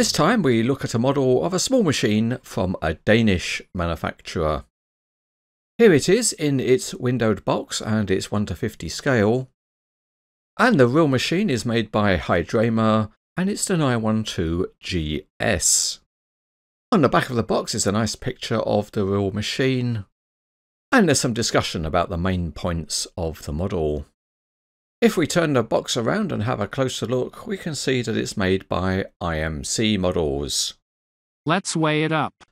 This time we look at a model of a small machine from a Danish manufacturer. Here it is in its windowed box and its 1:50 scale. And the real machine is made by Hydrema and it's the 912GS. On the back of the box is a nice picture of the real machine. And there's some discussion about the main points of the model. If we turn the box around and have a closer look, we can see that it's made by IMC models. Let's weigh it up.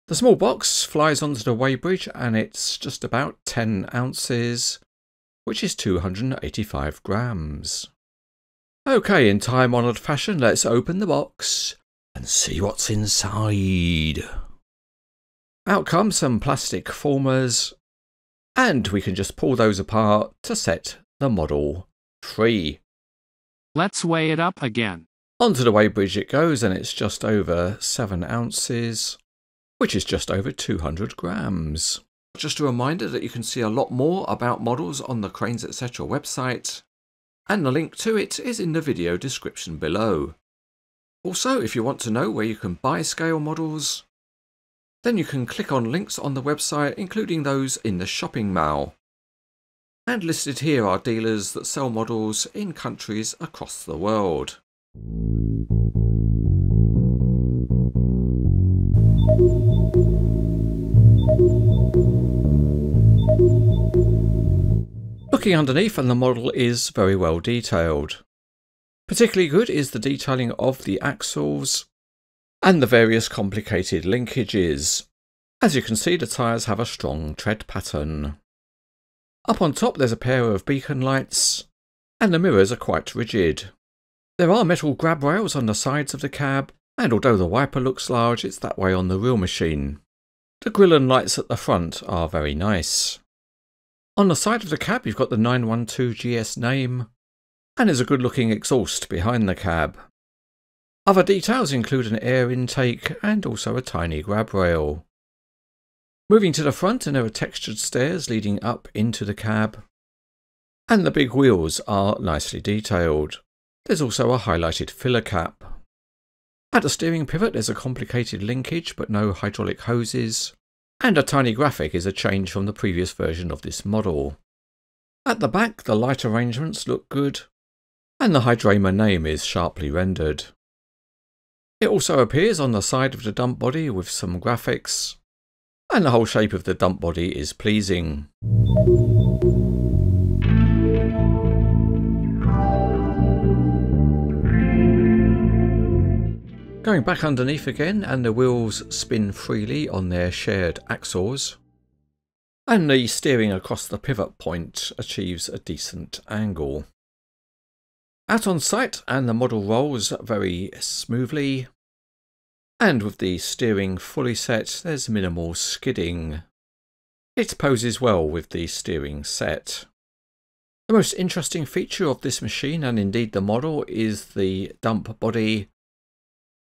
The small box flies onto the weighbridge and it's just about 10 ounces, which is 285 grams. Okay, in time-honoured fashion, let's open the box and see what's inside. Out come some plastic formers, and we can just pull those apart to set the model free. Let's weigh it up again. Onto the weighbridge it goes, and it's just over 7 ounces, which is just over 200 grams. Just a reminder that you can see a lot more about models on the Cranes Etc. website, and the link to it is in the video description below. Also, if you want to know where you can buy scale models, then you can click on links on the website, including those in the shopping mall. And listed here are dealers that sell models in countries across the world. Looking underneath, and the model is very well detailed. Particularly good is the detailing of the axles and the various complicated linkages. As you can see, the tyres have a strong tread pattern. Up on top there's a pair of beacon lights, and the mirrors are quite rigid. There are metal grab rails on the sides of the cab, and although the wiper looks large, it's that way on the real machine. The grille and lights at the front are very nice. On the side of the cab you've got the 912GS name, and there's a good looking exhaust behind the cab. Other details include an air intake and also a tiny grab rail. Moving to the front, and there are textured stairs leading up into the cab, and the big wheels are nicely detailed. There's also a highlighted filler cap. At the steering pivot there's a complicated linkage but no hydraulic hoses, and a tiny graphic is a change from the previous version of this model. At the back the light arrangements look good, and the Hydrema name is sharply rendered. It also appears on the side of the dump body with some graphics, and the whole shape of the dump body is pleasing. Going back underneath again, and the wheels spin freely on their shared axles, and the steering across the pivot point achieves a decent angle. Out on site, and the model rolls very smoothly, and with the steering fully set there's minimal skidding. It poses well with the steering set. The most interesting feature of this machine, and indeed the model, is the dump body,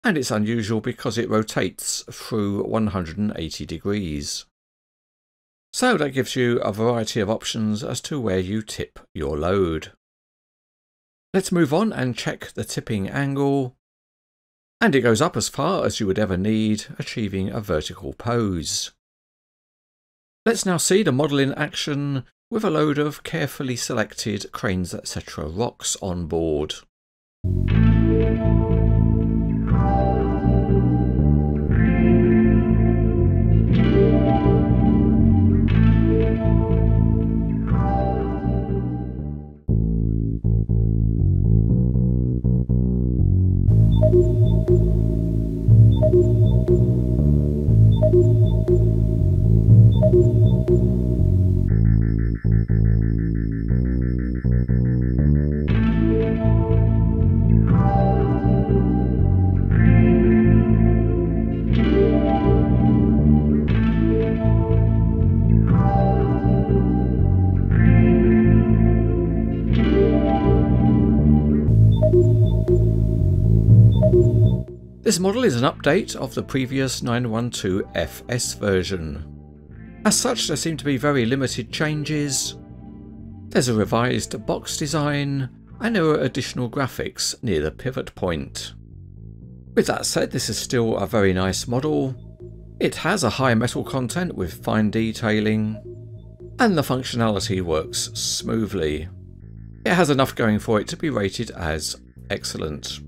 and it's unusual because it rotates through 180 degrees. So that gives you a variety of options as to where you tip your load. Let's move on and check the tipping angle, and it goes up as far as you would ever need, achieving a vertical pose. Let's now see the model in action with a load of carefully selected Cranes Etc. rocks on board. This model is an update of the previous 912FS version. As such, there seem to be very limited changes. There's a revised box design, and there are additional graphics near the pivot point. With that said, this is still a very nice model. It has a high metal content with fine detailing, and the functionality works smoothly. It has enough going for it to be rated as excellent.